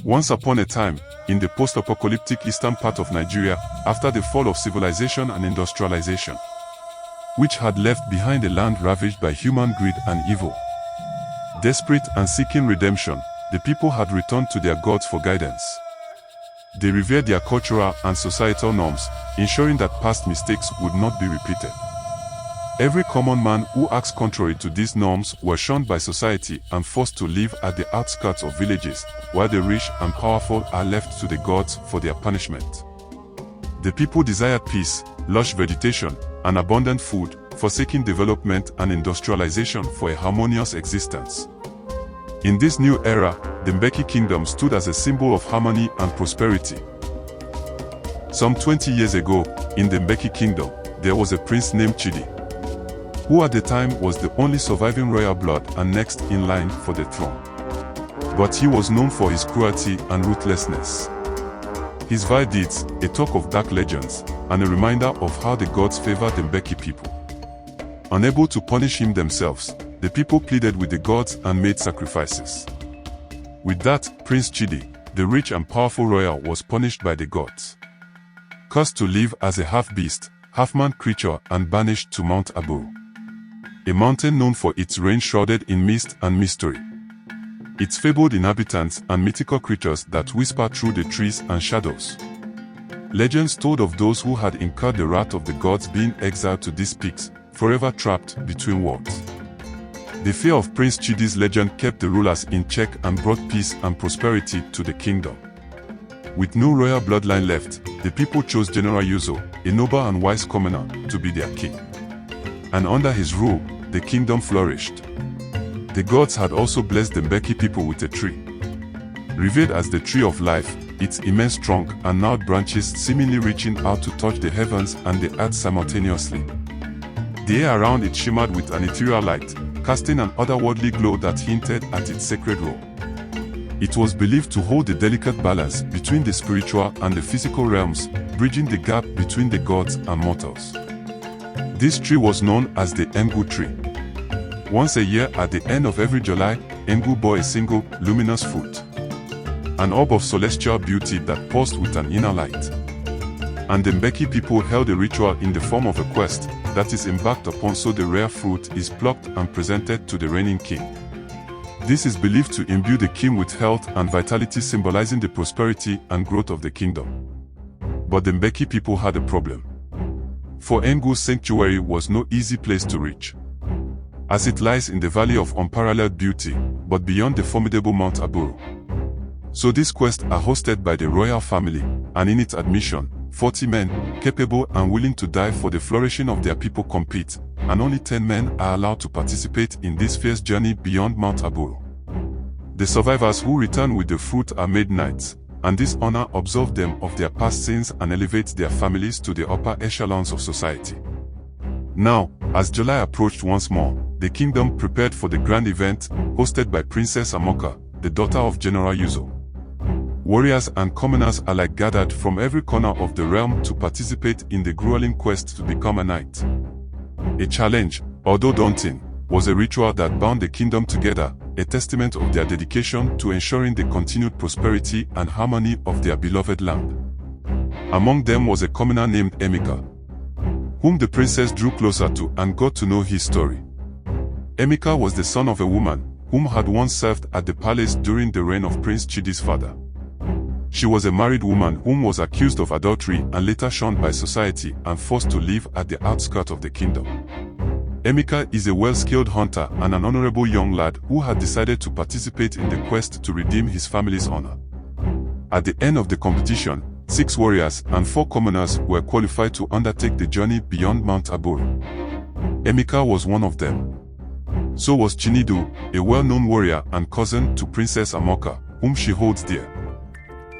Once upon a time, in the post-apocalyptic eastern part of Nigeria, after the fall of civilization and industrialization, which had left behind a land ravaged by human greed and evil. Desperate and seeking redemption, the people had returned to their gods for guidance. They revered their cultural and societal norms, ensuring that past mistakes would not be repeated. Every common man who acts contrary to these norms were shunned by society and forced to live at the outskirts of villages, while the rich and powerful are left to the gods for their punishment. The people desired peace, lush vegetation, and abundant food, forsaking development and industrialization for a harmonious existence. In this new era, the Mbeki kingdom stood as a symbol of harmony and prosperity. Some 20 years ago, in the Mbeki kingdom, there was a prince named Chidi, who at the time was the only surviving royal blood and next in line for the throne. But he was known for his cruelty and ruthlessness. His vile deeds, a talk of dark legends, and a reminder of how the gods favored the Mbeki people. Unable to punish him themselves, the people pleaded with the gods and made sacrifices. With that, Prince Chidi, the rich and powerful royal, was punished by the gods. Cursed to live as a half-beast, half-man creature and banished to Mount Abu, a mountain known for its rain shrouded in mist and mystery. Its fabled inhabitants and mythical creatures that whisper through the trees and shadows. Legends told of those who had incurred the wrath of the gods being exiled to these peaks, forever trapped between worlds. The fear of Prince Chidi's legend kept the rulers in check and brought peace and prosperity to the kingdom. With no royal bloodline left, the people chose General Yuzo, a noble and wise commoner, to be their king. And under his rule, the kingdom flourished. The gods had also blessed the Mbeki people with a tree. Revered as the tree of life, its immense trunk and gnarled branches seemingly reaching out to touch the heavens and the earth simultaneously. The air around it shimmered with an ethereal light, casting an otherworldly glow that hinted at its sacred role. It was believed to hold a delicate balance between the spiritual and the physical realms, bridging the gap between the gods and mortals. This tree was known as the Engu tree. Once a year at the end of every July, Engu bore a single, luminous fruit. An orb of celestial beauty that pulsed with an inner light. And the Mbeki people held a ritual in the form of a quest that is embarked upon, so the rare fruit is plucked and presented to the reigning king. This is believed to imbue the king with health and vitality, symbolizing the prosperity and growth of the kingdom. But the Mbeki people had a problem. For Engu's sanctuary was no easy place to reach, as it lies in the valley of unparalleled beauty, but beyond the formidable Mount Aburu. So this quest are hosted by the royal family, and in its admission, 40 men, capable and willing to die for the flourishing of their people, compete, and only 10 men are allowed to participate in this fierce journey beyond Mount Aburu. The survivors who return with the fruit are made knights, and this honor absolves them of their past sins and elevates their families to the upper echelons of society. Now, as July approached once more, the kingdom prepared for the grand event, hosted by Princess Amoka, the daughter of General Yuzo. Warriors and commoners alike gathered from every corner of the realm to participate in the grueling quest to become a knight. A challenge, although daunting, was a ritual that bound the kingdom together, a testament of their dedication to ensuring the continued prosperity and harmony of their beloved land. Among them was a commoner named Emeka, whom the princess drew closer to and got to know his story. Emeka was the son of a woman whom had once served at the palace during the reign of Prince Chidi's father. She was a married woman whom was accused of adultery and later shunned by society and forced to live at the outskirts of the kingdom. Emeka is a well-skilled hunter and an honorable young lad who had decided to participate in the quest to redeem his family's honor. At the end of the competition, 6 warriors and 4 commoners were qualified to undertake the journey beyond Mount Aburu. Emeka was one of them. So was Chinidu, a well-known warrior and cousin to Princess Amoka, whom she holds dear.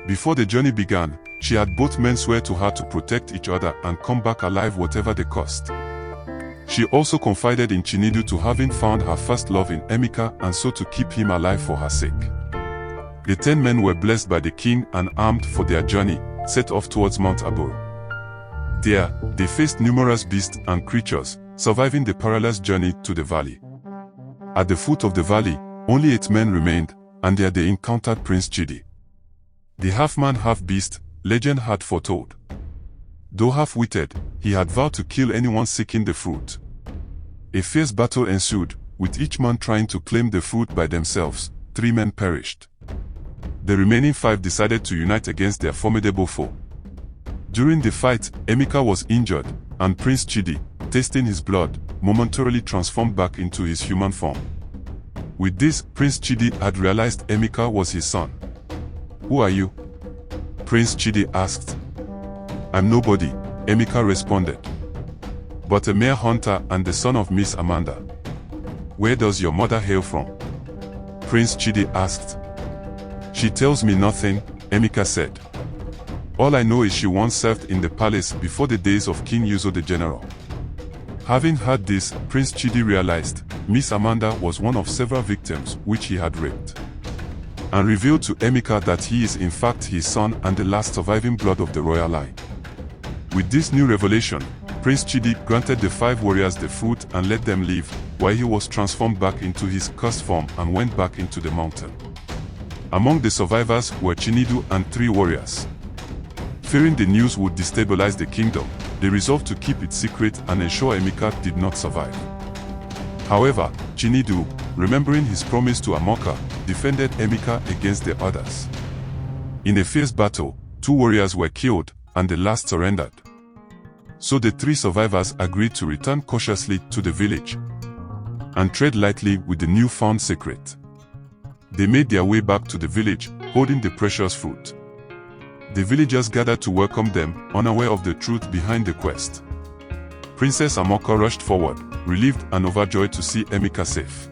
Before the journey began, she had both men swear to her to protect each other and come back alive whatever the cost. She also confided in Chinidu to having found her first love in Emeka and so to keep him alive for her sake. The 10 men were blessed by the king and armed for their journey, set off towards Mount Aburu. There, they faced numerous beasts and creatures, surviving the perilous journey to the valley. At the foot of the valley, only 8 men remained, and there they encountered Prince Chidi. The half-man half-beast legend had foretold. Though half-witted, he had vowed to kill anyone seeking the fruit. A fierce battle ensued, with each man trying to claim the fruit by themselves. 3 men perished. The remaining 5 decided to unite against their formidable foe. During the fight, Emeka was injured, and Prince Chidi, tasting his blood, momentarily transformed back into his human form. With this, Prince Chidi had realized Emeka was his son. "Who are you?" Prince Chidi asked. "I'm nobody," Emeka responded. "But a mere hunter and the son of Miss Amanda." "Where does your mother hail from?" Prince Chidi asked. "She tells me nothing," Emeka said. "All I know is she once served in the palace before the days of King Yuzo the General." Having heard this, Prince Chidi realized Miss Amanda was one of several victims which he had raped, and revealed to Emeka that he is in fact his son and the last surviving blood of the royal line. With this new revelation, Prince Chidi granted the 5 warriors the fruit and let them live, while he was transformed back into his cursed form and went back into the mountain. Among the survivors were Chinidu and 3 warriors. Fearing the news would destabilize the kingdom, they resolved to keep it secret and ensure Emeka did not survive. However, Chinidu, remembering his promise to Amoka, defended Emeka against the others. In a fierce battle, 2 warriors were killed, and the last surrendered. So the 3 survivors agreed to return cautiously to the village and tread lightly with the newfound secret. They made their way back to the village, holding the precious fruit. The villagers gathered to welcome them, unaware of the truth behind the quest. Princess Amoka rushed forward, relieved and overjoyed to see Emeka safe.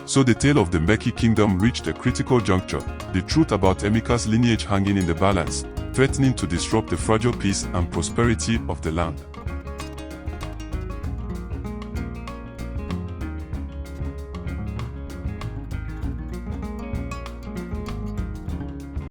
So the tale of the Mbeki kingdom reached a critical juncture, the truth about Emeka's lineage hanging in the balance, threatening to disrupt the fragile peace and prosperity of the land.